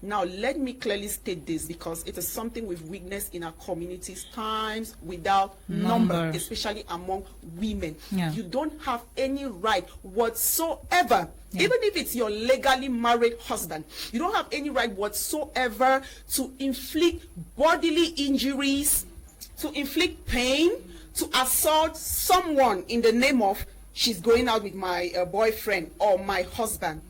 Now, let me clearly state this, because it is something we've witnessed in our communities times without number, especially among women. You don't have any right whatsoever, even if it's your legally married husband, you don't have any right whatsoever to inflict bodily injuries, to inflict pain, to assault someone in the name of she's going out with my boyfriend or my husband.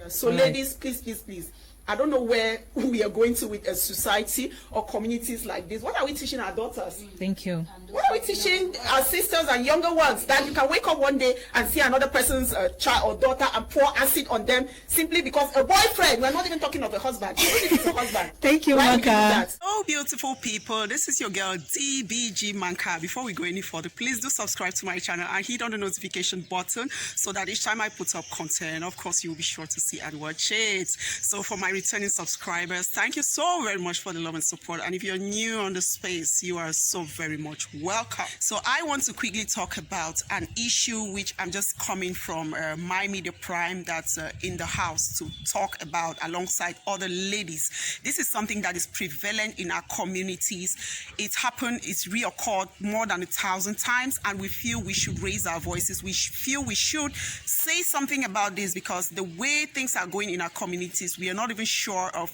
So ladies, please, I don't know where we are going to with a society or communities like this. What are we teaching our daughters? Thank you. What are we teaching our sisters and younger ones? That you can wake up one day and see another person's child or daughter and pour acid on them simply because a boyfriend, we're not even talking of a husband, even if it's a husband. Thank you, Manka. Oh, beautiful people, this is your girl DBG Manka. Before we go any further, please do subscribe to my channel and hit on the notification button so that each time I put up content, of course, you'll be sure to see and watch it. So for my returning subscribers, thank you so very much for the love and support. And if you're new on the space, you are so very much welcome. So I want to quickly talk about an issue which I'm just coming from My Media Prime, that's in the house, to talk about alongside other ladies. This is something that is prevalent in our communities. It happened, it's reoccurred more than 1,000 times, and we feel we should raise our voices. We feel we should say something about this, because the way things are going in our communities, we are not even sure of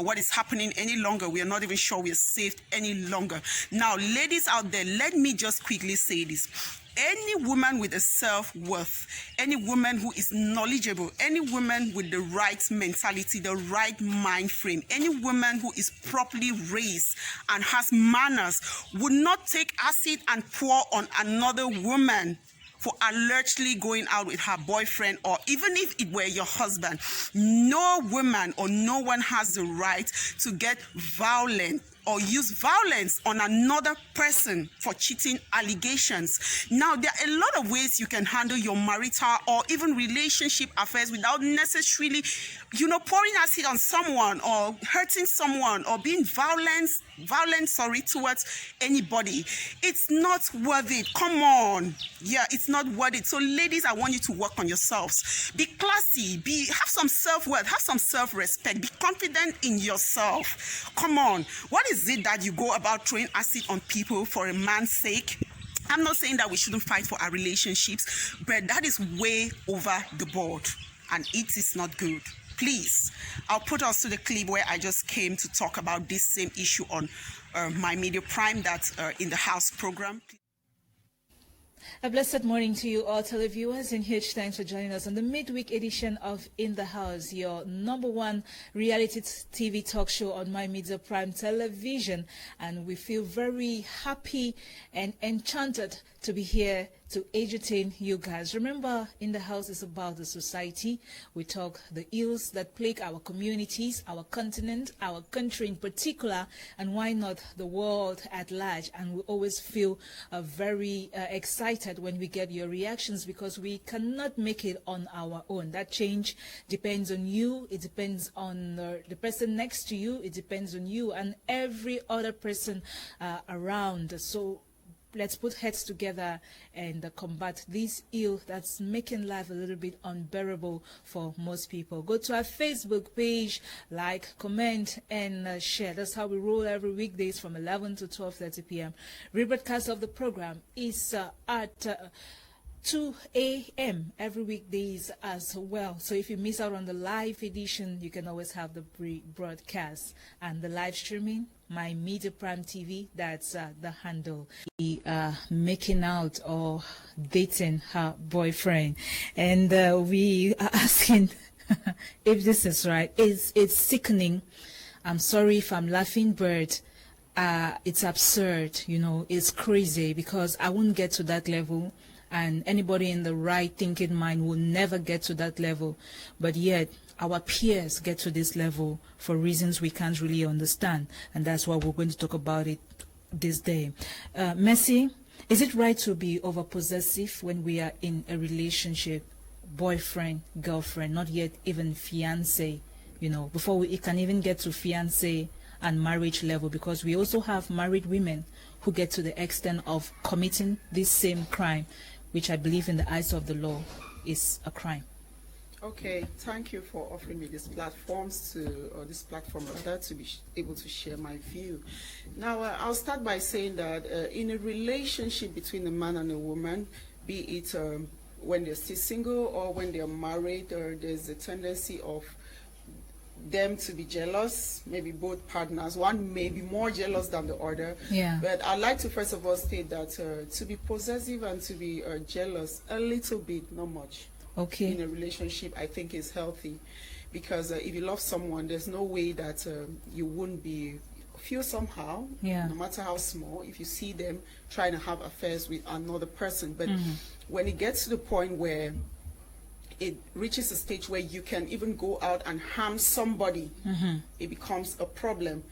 what is happening any longer. We are not even sure we are safe any longer. Now, ladies out there, let me just quickly say this. Any woman with a self-worth, any woman who is knowledgeable, any woman with the right mentality, the right mind frame, any woman who is properly raised and has manners would not take acid and pour on another woman for allegedly going out with her boyfriend, or even if it were your husband. No woman or no one has the right to get violent or use violence on another person for cheating allegations. Now, there are a lot of ways you can handle your marital or even relationship affairs without necessarily, pouring acid on someone or hurting someone or being violent towards anybody. It's not worth it. Come on. Yeah, it's not worth it. So ladies, I want you to work on yourselves. Be classy, have some self-worth, have some self-respect, be confident in yourself. Come on. What is it that you go about throwing acid on people for a man's sake? I'm not saying that we shouldn't fight for our relationships, but that is way over the board, and it is not good. Please, I'll put us to the clip where I just came to talk about this same issue on My Media Prime, that's in the house program. A blessed morning to you all televiewers, and huge thanks for joining us on the midweek edition of In the House, your #1 reality TV talk show on My Media Prime Television. And we feel very happy and enchanted to be here to entertain you guys. Remember, In the House is about the society. We talk the ills that plague our communities, our continent, our country in particular, and why not the world at large. And we always feel very excited when we get your reactions, because we cannot make it on our own. That change depends on you. It depends on the person next to you. It depends on you and every other person around. So let's put heads together and combat this ill that's making life a little bit unbearable for most people. Go to our Facebook page, like, comment, and share. That's how we roll every weekdays from 11 to 12:30 p.m. Rebroadcast of the program is at 2 a.m. every weekdays as well. So if you miss out on the live edition, you can always have the broadcast and the live streaming. My Media Prime TV, that's the handle. Making out or dating her boyfriend, and we are asking if this is right. It's sickening. I'm sorry if I'm laughing, but it's absurd. It's crazy, because I wouldn't get to that level, and anybody in the right thinking mind will never get to that level. But yet our peers get to this level for reasons we can't really understand, and that's why we're going to talk about it this day. Mercy, is it right to be over-possessive when we are in a relationship, boyfriend, girlfriend, not yet even fiancé, before we can even get to fiancé and marriage level? Because we also have married women who get to the extent of committing this same crime, which I believe in the eyes of the law is a crime. Okay, thank you for offering me this platform to be able to share my view. Now, I'll start by saying that in a relationship between a man and a woman, be it when they're still single or when they're married, there's a tendency of them to be jealous, maybe both partners. One may be more jealous than the other. Yeah. But I'd like to first of all state that to be possessive and to be jealous a little bit, not much. Okay. In a relationship, I think is healthy, because if you love someone, there's no way that you wouldn't feel somehow, yeah, no matter how small, if you see them trying to have affairs with another person. But when it gets to the point where it reaches a stage where you can even go out and harm somebody, it becomes a problem.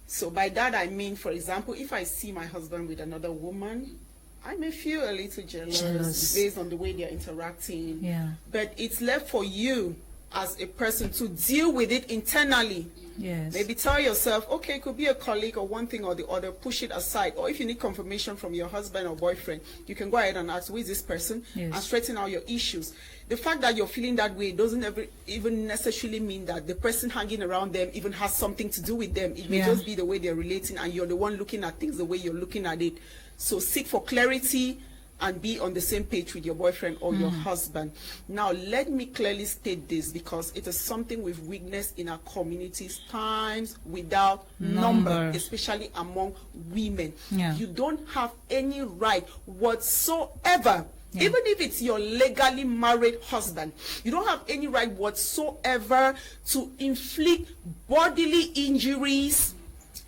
So by that I mean, for example, if I see my husband with another woman, I may feel a little jealous based on the way they're interacting. Yeah. But it's left for you as a person to deal with it internally. Yes. Maybe tell yourself, okay, it could be a colleague or one thing or the other, push it aside. Or if you need confirmation from your husband or boyfriend, you can go ahead and ask, who is this person? Yes. And straighten out your issues. The fact that you're feeling that way doesn't even necessarily mean that the person hanging around them even has something to do with them. It may just be the way they're relating, and you're the one looking at things the way you're looking at it. So seek for clarity and be on the same page with your boyfriend or your husband. Now, let me clearly state this, because it is something we've witnessed in our communities times without number, especially among women. Yeah. You don't have any right whatsoever, even if it's your legally married husband, you don't have any right whatsoever to inflict bodily injuries,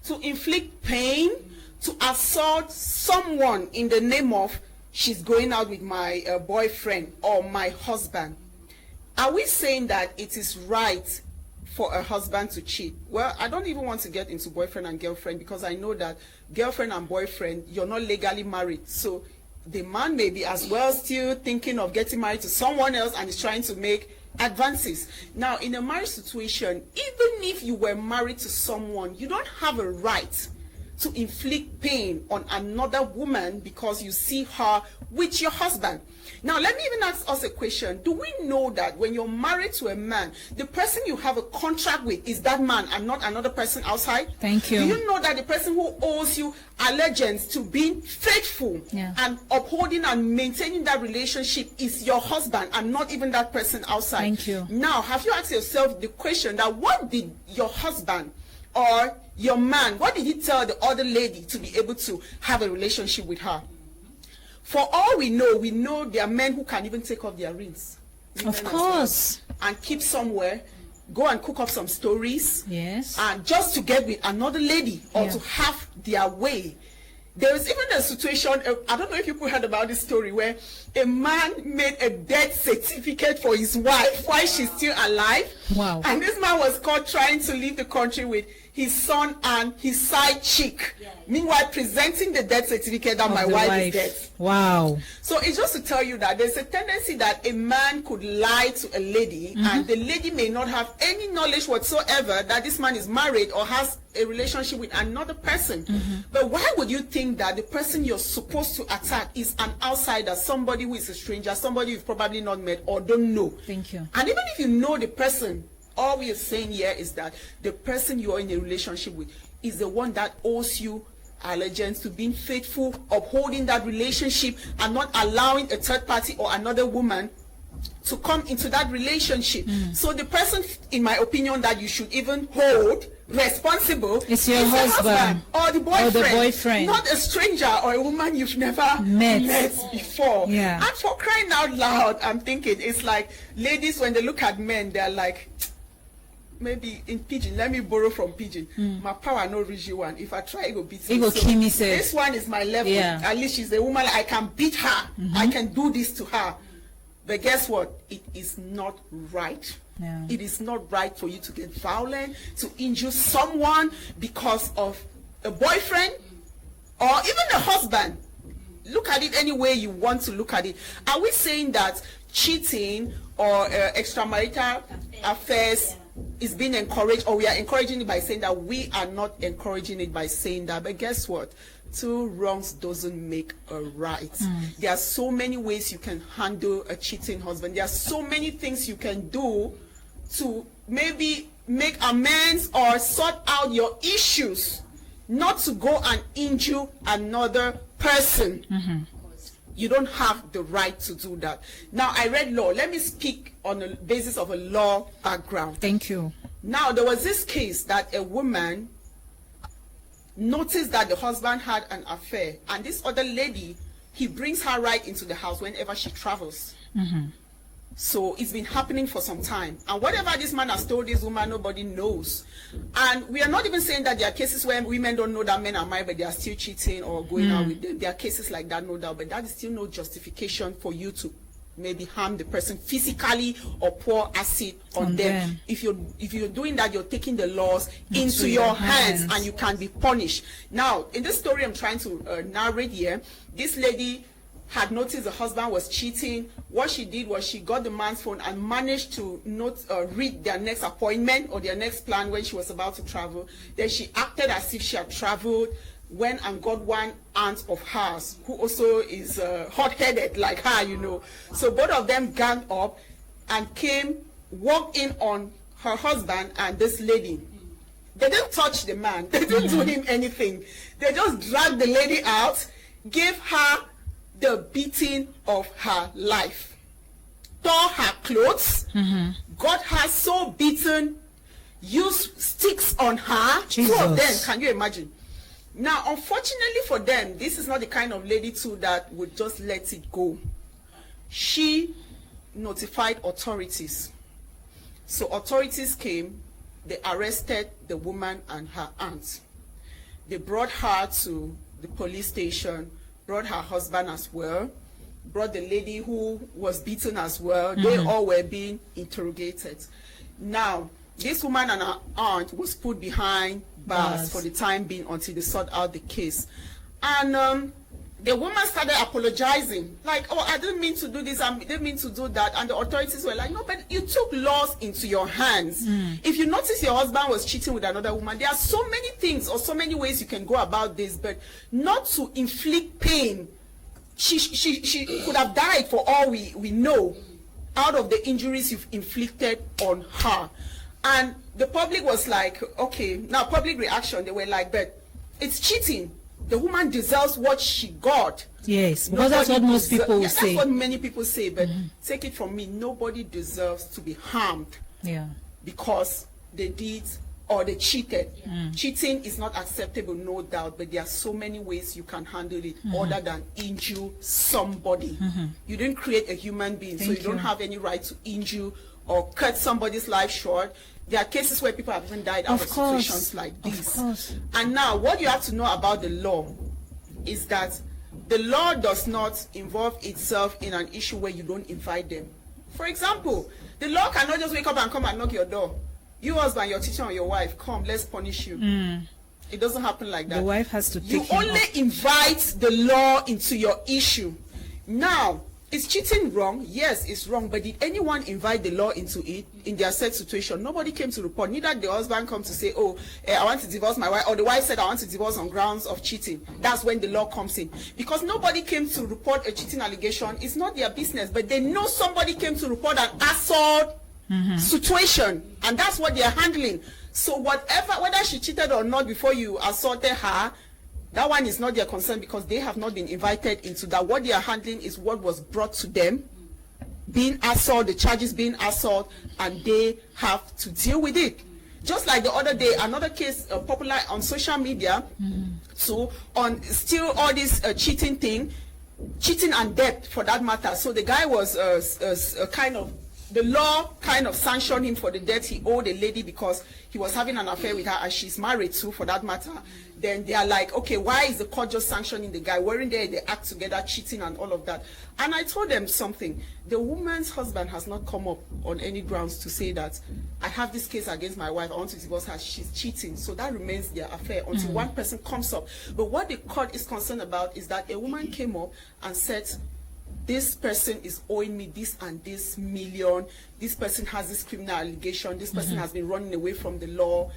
to inflict pain, to assault someone in the name of, she's going out with my boyfriend or my husband. Are we saying that it is right for a husband to cheat? Well, I don't even want to get into boyfriend and girlfriend, because I know that girlfriend and boyfriend, you're not legally married. So the man may be as well still thinking of getting married to someone else and is trying to make advances. Now, in a marriage situation, even if you were married to someone, you don't have a right to inflict pain on another woman because you see her with your husband. Now, let me even ask us a question. Do we know that when you're married to a man, the person you have a contract with is that man and not another person outside? Thank you. Do you know that the person who owes you allegiance to being faithful and upholding and maintaining that relationship is your husband and not even that person outside? Thank you. Now, have you asked yourself the question that what did your husband or your man, what did he tell the other lady to be able to have a relationship with her? For all we know there are men who can even take off their rings. Of course. And keep somewhere, go and cook up some stories. Yes. And just to get with another lady or to have their way. There was even a situation, I don't know if people heard about this story, where a man made a death certificate for his wife while she's still alive. Wow. And this man was caught trying to leave the country with his son and his side chick. Meanwhile, presenting the death certificate that my wife is dead. Wow. So it's just to tell you that there's a tendency that a man could lie to a lady, and the lady may not have any knowledge whatsoever that this man is married or has a relationship with another person. But why would you think that the person you're supposed to attack is an outsider, somebody who is a stranger, somebody you've probably not met or don't know? Thank you. And even if you know the person, all we are saying here is that the person you're in a relationship with is the one that owes you allegiance to being faithful, upholding that relationship, and not allowing a third party or another woman to come into that relationship. So the person, in my opinion, that you should even hold responsible is your husband or the boyfriend, not a stranger or a woman you've never met before. Yeah. And for crying out loud, I'm thinking it's like ladies, when they look at men, they're like, maybe in pidgin, let me borrow from pidgin. My power no reach you one. If I try, it will beat me. So this one is my level. At least she's a woman. I can beat her. I can do this to her. But guess what? It is not right. It is not right for you to get violent, to injure someone because of a boyfriend or even a husband. Look at it any way you want to look at it. Are we saying that cheating or extramarital affairs is being encouraged, or we are encouraging it by saying that? We are not encouraging it by saying that. But guess what? two wrongs doesn't make a right. There are so many ways you can handle a cheating husband. There are so many things you can do to maybe make amends or sort out your issues, not to go and injure another person. You don't have the right to do that. Now, I read law. Let me speak on the basis of a law background. Thank you. Now, there was this case that a woman noticed that the husband had an affair, and this other lady, he brings her right into the house whenever she travels. So it's been happening for some time, and whatever this man has told this woman, nobody knows. And we are not even saying that there are cases where women don't know that men are married, but they are still cheating or going out with them. There are cases like that, no doubt, but that is still no justification for you to maybe harm the person physically or pour acid on them. If you're doing that, you're taking the laws into your hands, and you can be punished. Now, in this story I'm trying to narrate here, this lady had noticed the husband was cheating. What she did was she got the man's phone and managed to read their next appointment or their next plan when she was about to travel. Then she acted as if she had traveled, went and got one aunt of hers who also is hot-headed like her, you know. So both of them ganged up and walked in on her husband and this lady. They didn't touch the man. They didn't do him anything. They just dragged the lady out, gave her the beating of her life, tore her clothes, got her so beaten, used sticks on her. Jesus. Two of them, can you imagine? Now, unfortunately for them, this is not the kind of lady too that would just let it go. She notified authorities. So authorities came, they arrested the woman and her aunt. They brought her to the police station, brought her husband as well, brought the lady who was beaten as well. They all were being interrogated. Now, this woman and her aunt was put behind bars for the time being until they sort out the case. And the woman started apologizing, like, oh, I didn't mean to do this, I didn't mean to do that. And the authorities were like, no, but you took laws into your hands. If you notice your husband was cheating with another woman, there are so many things or so many ways you can go about this, but not to inflict pain. She could have died for all we know out of the injuries you've inflicted on her. And the public was like, okay, now public reaction, they were like, but it's cheating. The woman deserves what she got. Yes, because that's what most people will say. That's what many people say, but take it from me, nobody deserves to be harmed because they did or they cheated. Cheating is not acceptable, no doubt, but there are so many ways you can handle it other than injure somebody. You didn't create a human being, so you don't have any right to injure or cut somebody's life short. There are cases where people have even died out of situations like this. And now, what you have to know about the law is that the law does not involve itself in an issue where you don't invite them. For example, the law cannot just wake up and come and knock your door. You husband, your teacher, or your wife, come, let's punish you. It doesn't happen like that. The wife has to take You only invite the law into your issue. Now, is cheating wrong? Yes, it's wrong. But did anyone invite the law into it in their said situation? Nobody came to report. Neither the husband come to say, oh, I want to divorce my wife, or the wife said, I want to divorce on grounds of cheating. That's when the law comes in. Because nobody came to report a cheating allegation. It's not their business. But they know somebody came to report an assault situation. And that's what they're handling. So whatever, whether she cheated or not before you assaulted her, that one is not their concern because they have not been invited into that. What they are handling is what was brought to them, being assault, the charges being assault, and they have to deal with it. Just like the other day, another case popular on social media, so on still all this cheating thing, cheating and debt for that matter. So the guy was the law kind of sanctioned him for the debt he owed a lady because he was having an affair with her and she's married too for that matter. Then they are like, okay, why is the court just sanctioning the guy? Weren't they act together, cheating and all of that? And I told them something. The woman's husband has not come up on any grounds to say that I have this case against my wife, I want to divorce her, she's cheating. So that remains their affair until one person comes up. But what the court is concerned about is that a woman came up and said, this person is owing me this and this million, this person has this criminal allegation, this person has been running away from the law,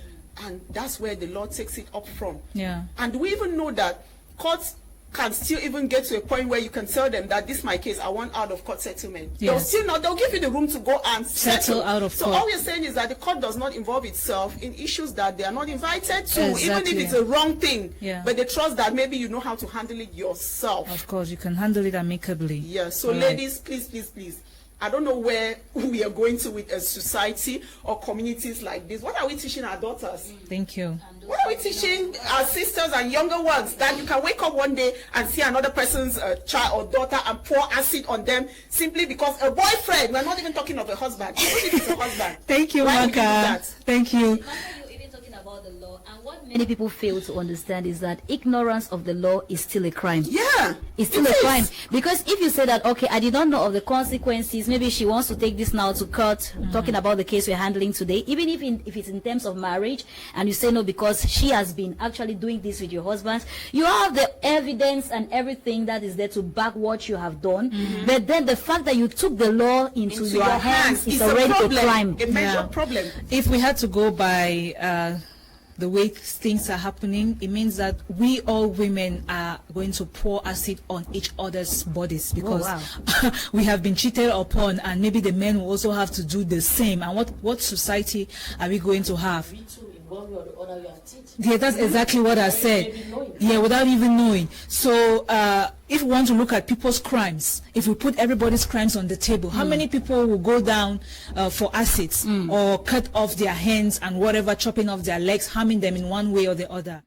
and that's where the law takes it up from. Yeah. And do we even know that courts can still even get to a point where you can tell them that this is my case, I want out of court settlement. Yes. They'll give you the room to go and settle out of so court. all we're saying is that the court does not involve itself in issues that they are not invited to, Exactly. even if it's a wrong thing. Yeah. But they trust that maybe you know how to handle it yourself. Of course, you can handle it amicably. Yeah, so All ladies, please. I don't know where we are going to with a society or communities like this. What are we teaching our daughters? Thank you. What are we teaching our sisters and younger ones? That you can wake up one day and see another person's child or daughter and pour acid on them simply because a boyfriend, we're not even talking of a husband, even if it's a husband. Thank you, Why would you do Maka. that? Thank you. Many people fail to understand is that ignorance of the law is still a crime. Yeah, It's still a crime. Because if you say that, okay, I did not know of the consequences, maybe she wants to take this now to court, talking about the case we're handling today, even if it's in terms of marriage, and you say no because she has been actually doing this with your husband, you have the evidence and everything that is there to back what you have done. But then the fact that you took the law into your hands is already a crime. A major problem. If we had to go by the way things are happening, it means that we all women are going to pour acid on each other's bodies because we have been cheated upon, and maybe the men will also have to do the same. And what society are we going to have? Yeah, that's exactly what I said. Yeah, without even knowing. So if we want to look at people's crimes, if we put everybody's crimes on the table, how many people will go down for acids or cut off their hands and whatever, chopping off their legs, harming them in one way or the other?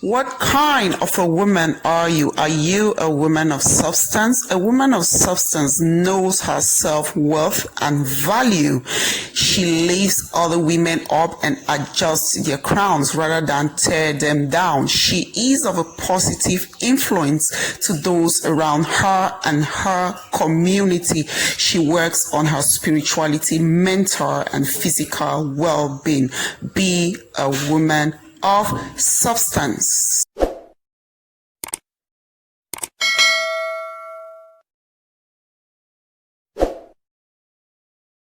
What kind of a woman are you? Are you a woman of substance? A woman of substance knows her self-worth and value. She lifts other women up and adjusts their crowns rather than tear them down. She is of a positive influence to those around her and her community. She works on her spirituality, mental and physical well-being. Be a woman of substance.